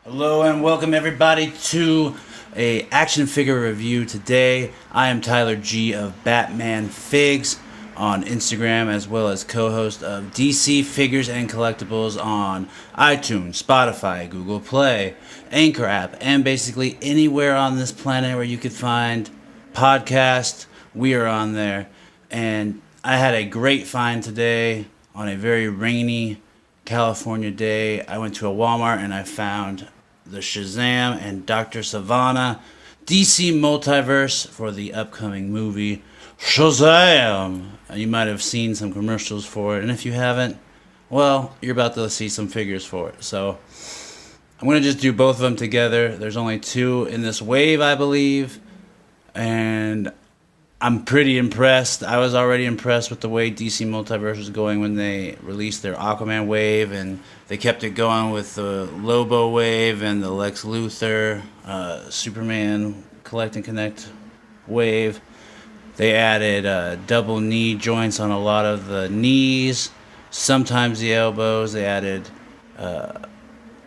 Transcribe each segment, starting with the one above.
Hello and welcome everybody to a action figure review today. I am Tyler G of Batman Figs on Instagram, as well as co-host of DC Figures and Collectibles on iTunes, Spotify, Google Play, Anchor app, and basically anywhere on this planet where you could find podcasts. We are on there, and I had a great find today on a very rainy California day. I went to a Walmart and I found the Shazam and Dr. Sivana DC Multiverse for the upcoming movie Shazam. You might have seen some commercials for it, and if you haven't, well, you're about to see some figures for it. So I'm going to just do both of them together. There's only two in this wave, I believe, and I'm pretty impressed. I was already impressed with the way DC Multiverse was going when they released their Aquaman wave, and they kept it going with the Lobo wave and the Lex Luthor, Superman Collect and Connect wave. They added double knee joints on a lot of the knees, sometimes the elbows. They added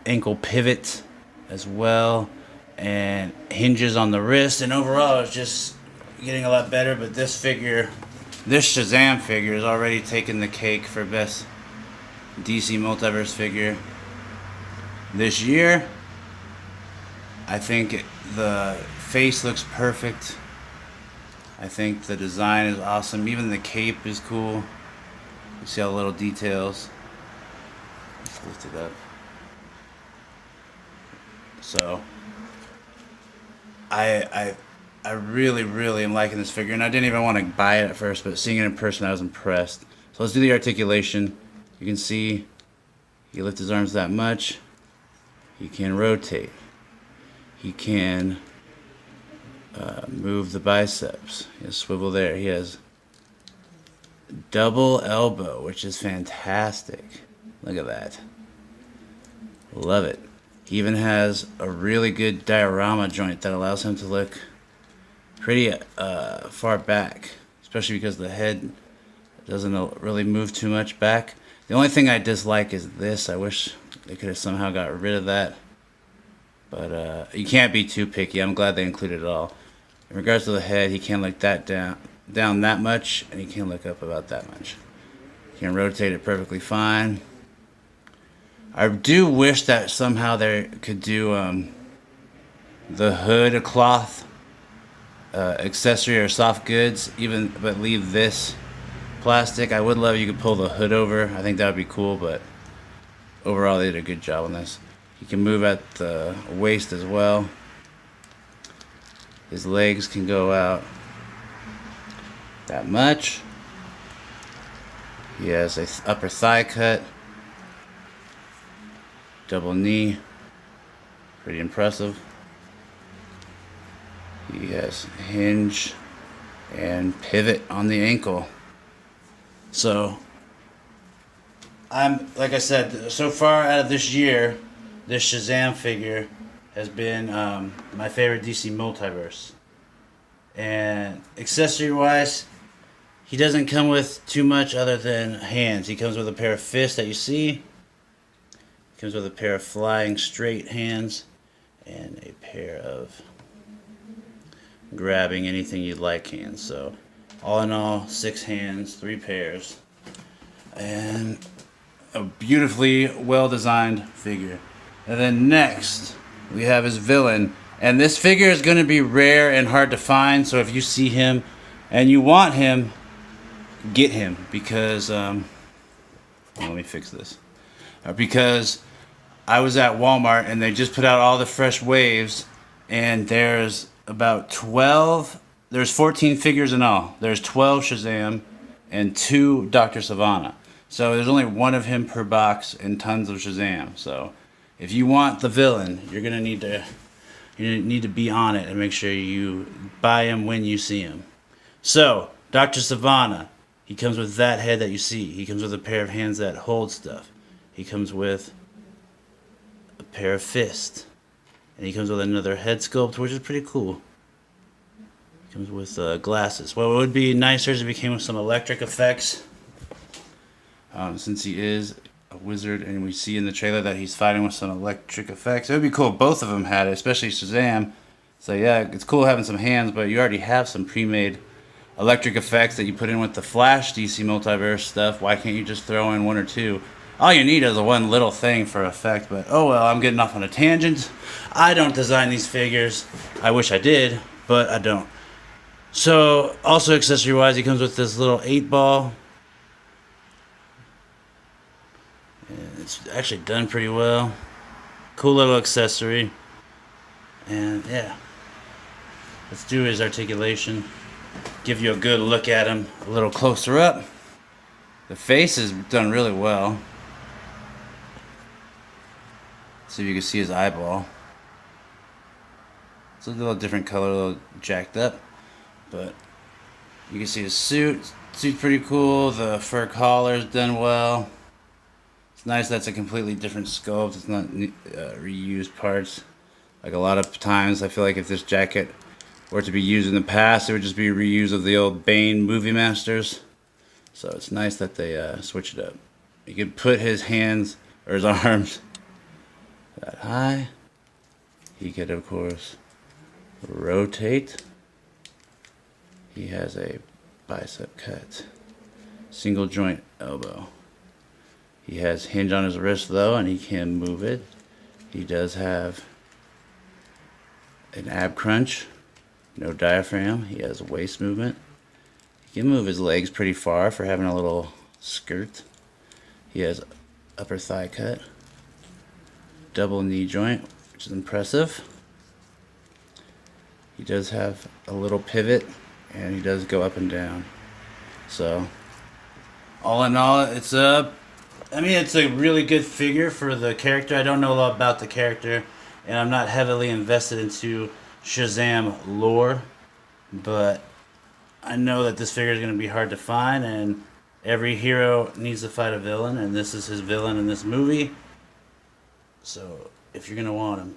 ankle pivot as well, and hinges on the wrist, and overall it's just getting a lot better. But this Shazam figure is already taking the cake for best DC Multiverse figure this year. I think the face looks perfect. I think the design is awesome. Even the cape is cool. You see all the little details. Let's lift it up. So I really am liking this figure, and I didn't even want to buy it at first, but seeing it in person, I was impressed. So let's do the articulation. You can see he lifts his arms that much. He can rotate. He can move the biceps. He has swivel there. He has double elbow, which is fantastic. Look at that. Love it. He even has a really good diorama joint that allows him to look pretty far back, especially because the head doesn't really move too much back. The only thing I dislike is this. I wish they could have somehow got rid of that, but you can't be too picky. I'm glad they included it all. In regards to the head, he can't look that down that much, and he can't look up about that much. He can rotate it perfectly fine. I do wish that somehow they could do the hood a cloth accessory or soft goods, but leave this plastic. I would love if you could pull the hood over. I think that would be cool, but overall they did a good job on this. He can move at the waist as well. His legs can go out that much. He has a upper thigh cut, double knee, pretty impressive. He has hinge and pivot on the ankle. So, like I said, so far out of this year, this Shazam figure has been my favorite DC Multiverse. And accessory-wise, he doesn't come with too much other than hands. He comes with a pair of fists that you see. He comes with a pair of flying straight hands and a pair of grabbing anything you'd like hands. So all in all, 6 hands, 3 pairs, and a beautifully well designed figure. And then next we have his villain, and this figure is going to be rare and hard to find, so if you see him and you want him, get him, because let me fix this, because I was at Walmart and they just put out all the fresh waves, and there's 14 figures in all. There's 12 Shazam and 2 Dr. Sivana. So there's only one of him per box and tons of Shazam. So if you want the villain, you're gonna need to be on it and make sure you buy him when you see him. So Dr. Sivana, he comes with that head that you see. He comes with a pair of hands that hold stuff. He comes with a pair of fists. And he comes with another head sculpt, which is pretty cool. He comes with glasses. What would be nicer is if he came with some electric effects, since he is a wizard, and we see in the trailer that he's fighting with some electric effects. It would be cool if both of them had it, especially Shazam. So yeah, it's cool having some hands, but you already have some pre-made electric effects that you put in with the Flash DC Multiverse stuff. Why can't you just throw in one or two? All you need is a one little thing for effect, but oh well, I'm getting off on a tangent. I don't design these figures. I wish I did, but I don't. So, also accessory-wise, he comes with this little 8-ball. And it's actually done pretty well. Cool little accessory. And yeah, let's do his articulation. Give you a good look at him a little closer up. The face is done really well. See if you can see his eyeball. It's a little different color, a little jacked up. But you can see his suit. Suit's pretty cool. The fur collar's done well. It's nice that's a completely different sculpt. It's not reused parts. Like a lot of times, I feel like if this jacket were to be used in the past, it would just be reuse of the old Bane movie masters. So it's nice that they switch it up. You can put his hands or his arms that high. He could, of course, rotate. He has a bicep cut. Single joint elbow. He has hinge on his wrist though, and he can move it. He does have an ab crunch. No diaphragm. He has waist movement. He can move his legs pretty far for having a little skirt. He has upper thigh cut. Double knee joint, which is impressive. He does have a little pivot, and he does go up and down. So, all in all, it's a really good figure for the character. I don't know a lot about the character, and I'm not heavily invested into Shazam lore, but I know that this figure is going to be hard to find, and every hero needs to fight a villain, and this is his villain in this movie. So, if you're going to want him,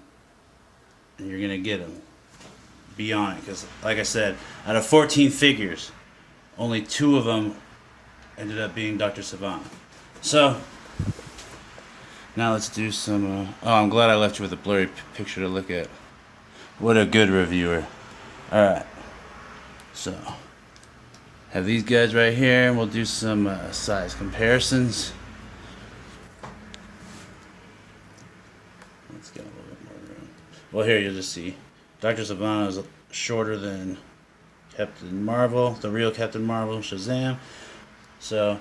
and you're going to get him, be on it, because like I said, out of 14 figures, only 2 of them ended up being Dr. Sivana. So now let's do some I'm glad I left you with a blurry picture to look at. What a good reviewer. Alright, so have these guys right here, and we'll do some size comparisons. Let's get a little bit more room. Well, here you'll just see Dr. Sivana is shorter than Captain Marvel, the real Captain Marvel, Shazam. So,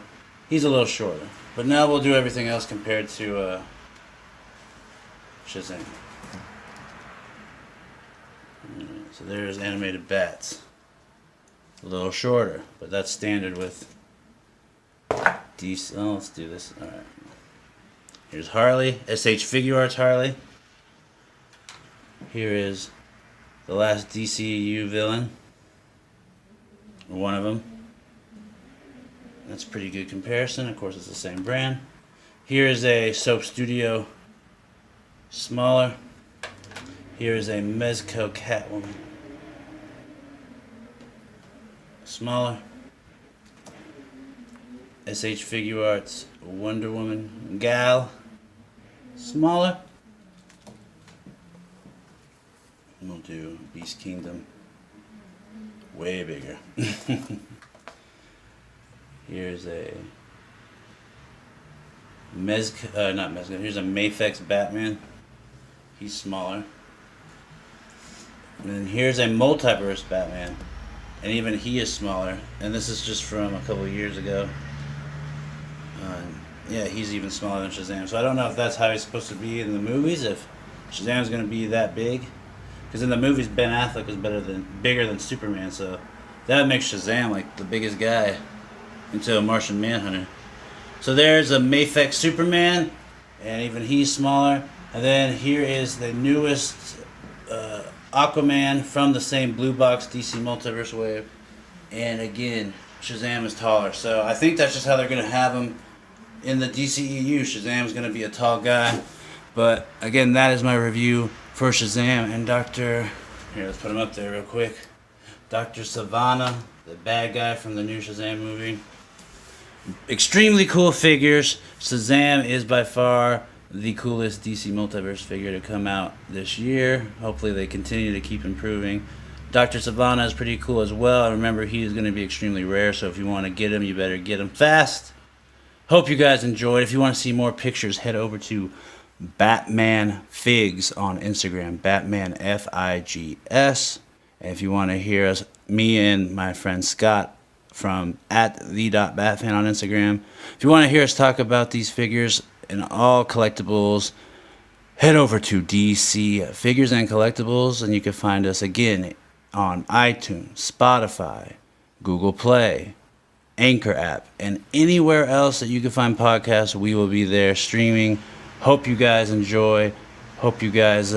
he's a little shorter. But now we'll do everything else compared to Shazam. So there's animated bats. A little shorter, but that's standard with DC. Oh, let's do this. Alright. Here's Harley, SH Figure Arts Harley. Here is the last DCU villain, or one of them. That's a pretty good comparison. Of course, it's the same brand. Here is a Soap Studio, smaller. Here is a Mezco Catwoman, smaller. SH Figure Arts Wonder Woman Gal, smaller. We'll do Beast Kingdom, way bigger. Here's a here's a Mafex Batman. He's smaller. And then here's a Multiverse Batman, and even he is smaller. And this is just from a couple of years ago. Yeah, he's even smaller than Shazam. So I don't know if that's how he's supposed to be in the movies, if Shazam's going to be that big. Because in the movies, Ben Affleck is bigger than Superman, so that makes Shazam like the biggest guy into a Martian Manhunter. So there's a Mafex Superman, and even he's smaller. And then here is the newest Aquaman from the same blue box DC Multiverse wave. And again, Shazam is taller. So I think that's just how they're going to have him in the DCEU. Shazam's going to be a tall guy. But again, that is my review for Shazam and Dr. Here, let's put him up there real quick. Dr. Sivana, the bad guy from the new Shazam movie. extremely cool figures. Shazam is by far the coolest DC Multiverse figure to come out this year. Hopefully they continue to keep improving. Dr. Sivana is pretty cool as well. Remember, he is going to be extremely rare, so if you want to get him, you better get him fast. Hope you guys enjoyed. If you want to see more pictures, head over to Batman Figs on Instagram. Batman Figs. And if you want to hear us, me and my friend Scott from @the.batfan on Instagram. If you want to hear us talk about these figures and all collectibles, head over to DC Figures and Collectibles, and you can find us again on iTunes, Spotify, Google Play, Anchor app, and anywhere else that you can find podcasts. We will be there streaming. Hope you guys enjoy. Hope you guys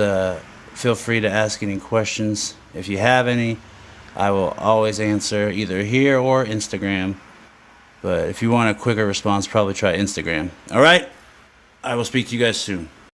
feel free to ask any questions. If you have any, I will always answer either here or Instagram. But if you want a quicker response, probably try Instagram. All right? I will speak to you guys soon.